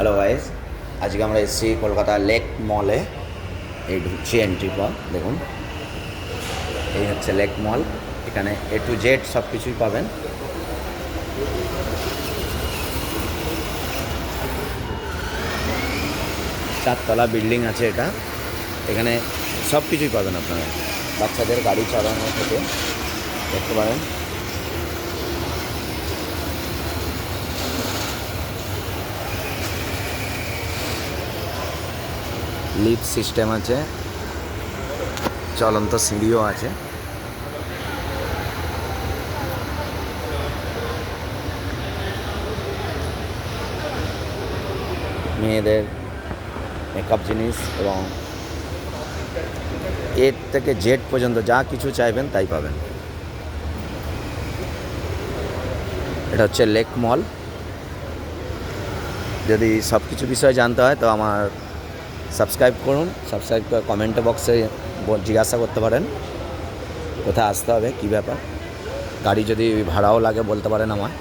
Hello guys, আজকে আমরা এসেছি কলকাতা লেক মলে। এই ঢুকছি এন্ট্রি পর দেখুন, এই হচ্ছে লেক মল। এখানে A to Z সব কিছুই পাবেন। চারতলা বিল্ডিং আছে এটা। এখানে সব কিছুই পাবেন আপনারা, বাচ্চাদের গাড়ি চালানো থেকে দেখতে পারেন। লিফট সিস্টেম আছে, চলন্ত সিঁড়িও আছে। মেয়েদের মেকআপ জিনিস এবং A থেকে Z পর্যন্ত যা কিছু চাইবেন তাই পাবেন। এটা হচ্ছে লেক মল। যদি সব কিছু বিষয়ে জানতে হয় তো আমার সাবস্ক্রাইব করুন। সাবস্ক্রাইব করে কমেন্ট বক্সে জিজ্ঞাসা করতে পারেন কোথায় আসতে হবে, কী ব্যাপার। গাড়ি যদি ভাড়াও লাগে বলতে পারেন আমায়।